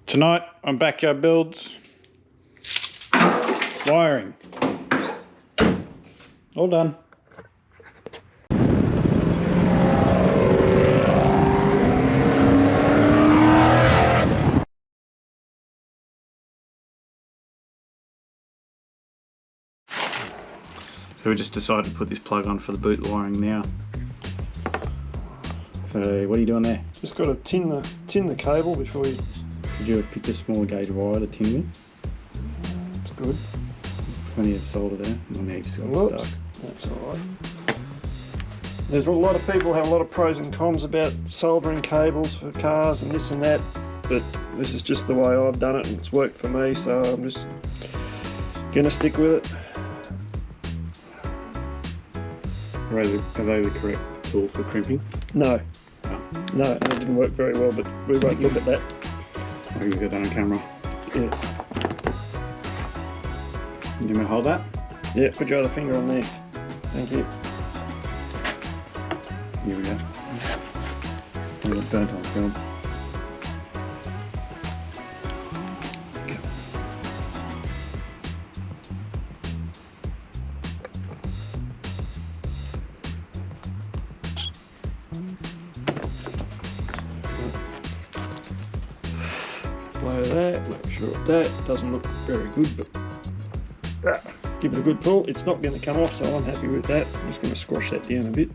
Tonight on Backyard Builds, wiring. All done. So we just decided to put this plug on for the boot wiring now. So what are you doing there? Just got to tin the cable before you... Could you have picked a smaller gauge wire to tin with? That's good. Plenty of solder there. Well, now you've still Whoops. stuck. That's alright. There's a lot of people have a lot of pros and cons about soldering cables for cars and this and that, but this is just the way I've done it and it's worked for me, so I'm just gonna stick with it. Are they the correct tool for crimping? No. Oh. No, it didn't work very well, but we won't look at that. I can get that on camera. Yeah. You want me to hold that? Yeah, put your other finger on there. Thank you. Here we go. A little burnt on film. Blow that, make sure that doesn't look very good, but give it a good pull. It's not going to come off, so I'm happy with that. I'm just going to squash that down a bit.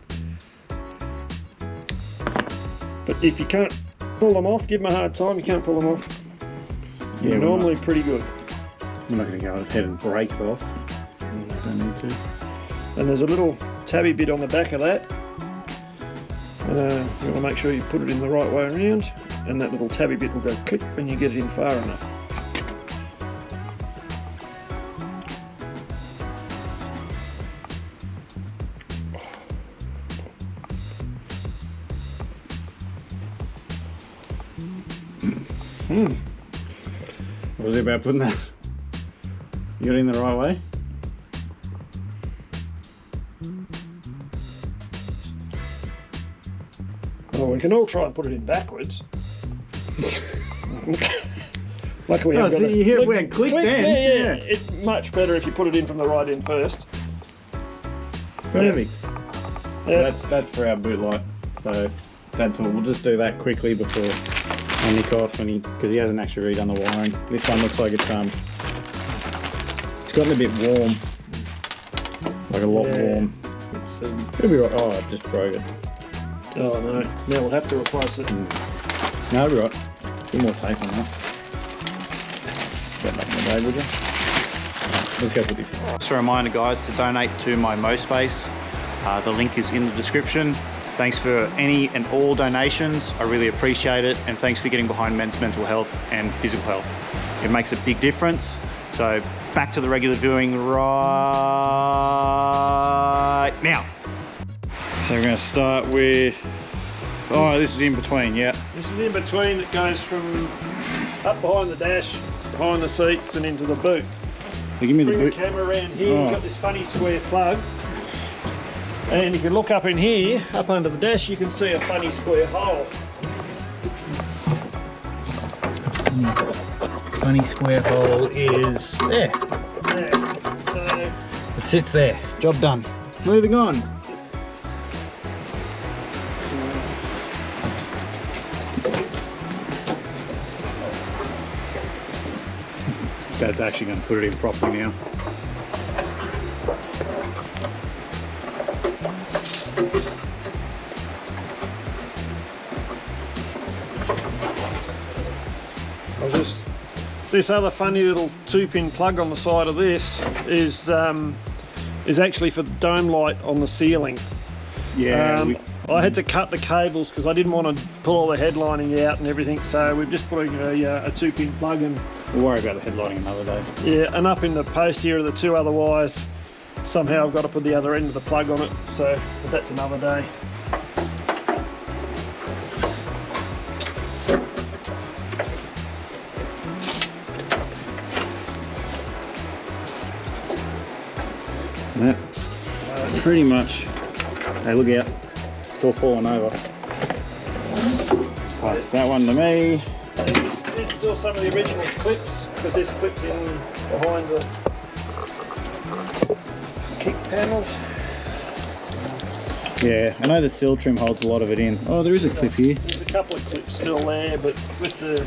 But if you can't pull them off, give them a hard time. You can't pull them off. You're normally pretty good. I'm not going to go ahead and break it off. Don't need to. And there's a little tabby bit on the back of that. You want to make sure you put it in the right way around, and that little tabby bit will go click when you get it in far enough. What was it about putting that? You got it in the right way? Well, we can all try and put it in backwards. Luckily, Oh, so you hear it went click then? Yeah. It's much better if you put it in from the right end first. Perfect. Yeah. That's for our boot light. So that's all. We'll just do that quickly before I nick off, because he hasn't actually redone the wiring. This one looks like it's gotten a bit warm, like a lot warm. It's, It'll be right. Oh, I just broke it. oh no! Now we'll have to replace it. No, it'll be right. A bit more tape on that. Get back in the bag, would you? Let's go put this in. Just a reminder, guys, to donate to my MoSpace. The link is in the description. Thanks for any and all donations. I really appreciate it. And thanks for getting behind men's mental health and physical health. It makes a big difference. So back to the regular viewing right now. So we're going to start with, oh, this is in between, yeah. This is in between. It goes from up behind the dash, behind the seats, and into the boot. So give me the Bring boot. the camera around here. Oh. You've got this funny square plug. And if you look up in here, up under the dash, you can see a funny square hole. Funny square hole is there. There. So, It sits there. Job done. Moving on. Dad's actually going to put it in properly now. this other funny little 2-pin plug on the side of this is actually for the dome light on the ceiling. Yeah. I had to cut the cables because I didn't want to pull all the headlining out and everything, so we've just put a 2-pin plug in. We'll worry about the headlighting another day. Yeah, and up in the post here are the 2 other wires. Somehow I've got to put the other end of the plug on it, so but that's another day. That's pretty much. Hey, look out. It's all falling over. Pass that one to me. There's still some of the original clips, because there's clips in behind the kick panels. Yeah, I know the sill trim holds a lot of it in. Oh, there is a clip here. There's a couple of clips still there, but with the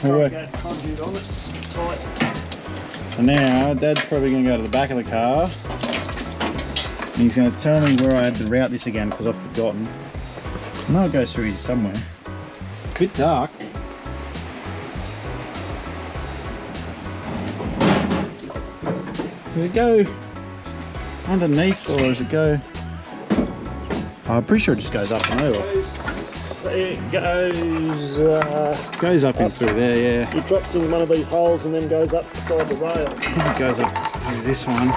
corrugated conduit on it, it's tight. So now, Dad's probably going to go to the back of the car. And he's going to tell me where I had to route this again, because I've forgotten. I know it goes through here somewhere. A bit dark. Does it go underneath, or does it go... Oh, I'm pretty sure it just goes up and over. It goes... Goes up in through there, yeah. It drops in one of these holes and then goes up beside the rail. I think it goes up through this one.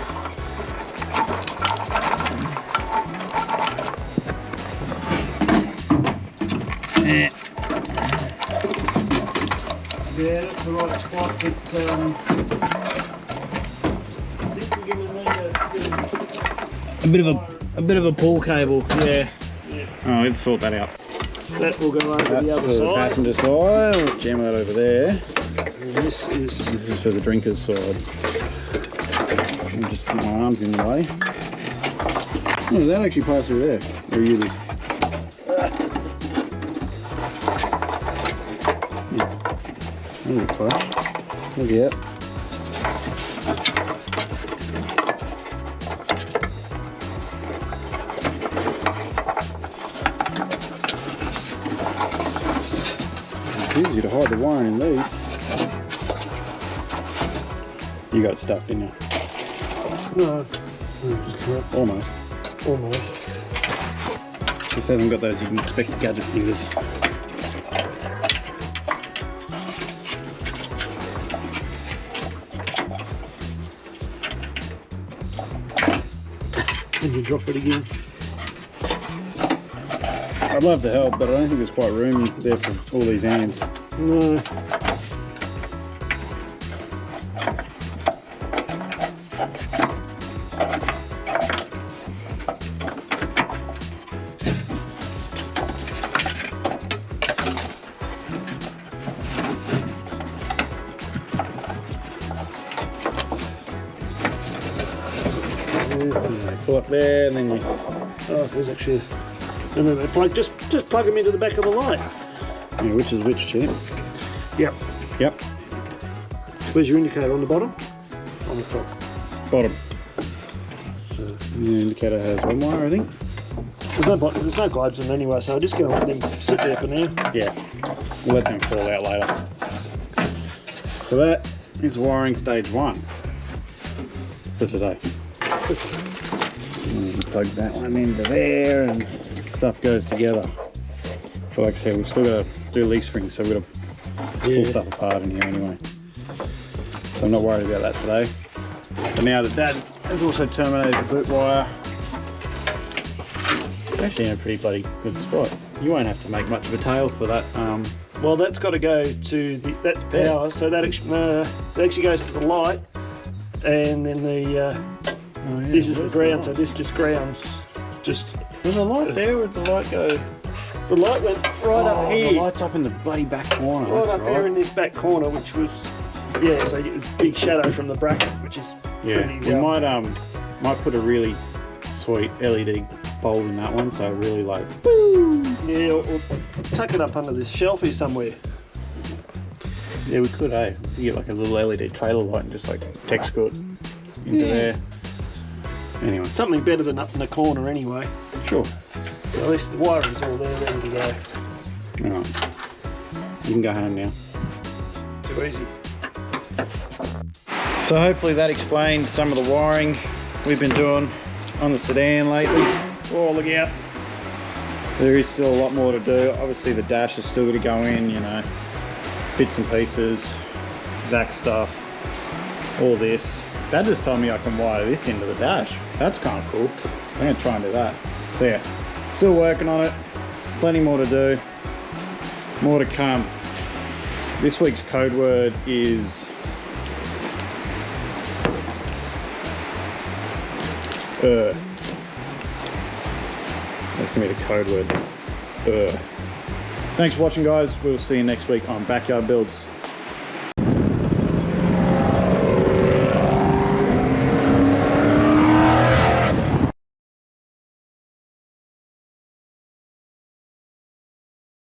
Yeah, that's the right spot, but I think we're going to need A bit of a pull cable, yeah. Yeah. Oh, let's sort that out. That will go over That's the for other the side. passenger side. We'll jam that over there. And this is... This is for the drinker's side. I'll just keep my arms in the way. Oh, does that actually pass through there? Or you just... That'll be close. Look out. It's easy to hide the wiring in these. You got it stuck, didn't you? No. Almost. Almost. This hasn't got those you can expect gadget fingers. And you drop it again. I'd love to help, but I don't think there's quite room there for all these hands. No. Pull up there and then you... Oh, there's actually... And then they plug, just plug them into the back of the light. Yeah, which is which, Champ? Yep. Yep. Where's your indicator? On the bottom? On the top. Bottom. So, The indicator has one wire, I think. there's no globes in them anyway, so I'm just going to let them sit there for now. Yeah. We'll let them fall out later. So that is wiring stage 1 for today. And you plug that one into there and stuff goes together. But like I said, we've still got to do leaf springs, so we've got to pull stuff apart in here anyway. So I'm not worried about that today. But now that Dad has also terminated the boot wire, it's actually in a pretty bloody good spot. You won't have to make much of a tail for that. Well, that's got to go to the... That's power, so that actually goes to the light. And then the... this is the ground, so this just grounds. Just... There's a light there, where'd the light go? The light went right up here. The light's up in the bloody back corner. Right that's up here in this back corner, which was... Yeah, so you big shadow from the bracket, which is pretty... We might put a really sweet LED bulb in that one, so really like... Boom! Yeah, or tuck it up under this shelf here somewhere. Yeah, we could, eh? You get like a little LED trailer light and just like text it into there. Anyway. Something better than up in the corner anyway. Sure. At least the wiring's all there, ready to go. Alright. You can go home now. Too easy. So hopefully that explains some of the wiring we've been doing on the sedan lately. Oh, look out. There is still a lot more to do. Obviously the dash is still going to go in, you know, bits and pieces, Zach stuff, all this. Dad just told me I can wire this into the dash. That's kind of cool. I'm going to try and do that. So yeah, still working on it. Plenty more to do. More to come. This week's code word is Earth. That's going to be the code word. Earth. Thanks for watching, guys. We'll see you next week on Backyard Builds.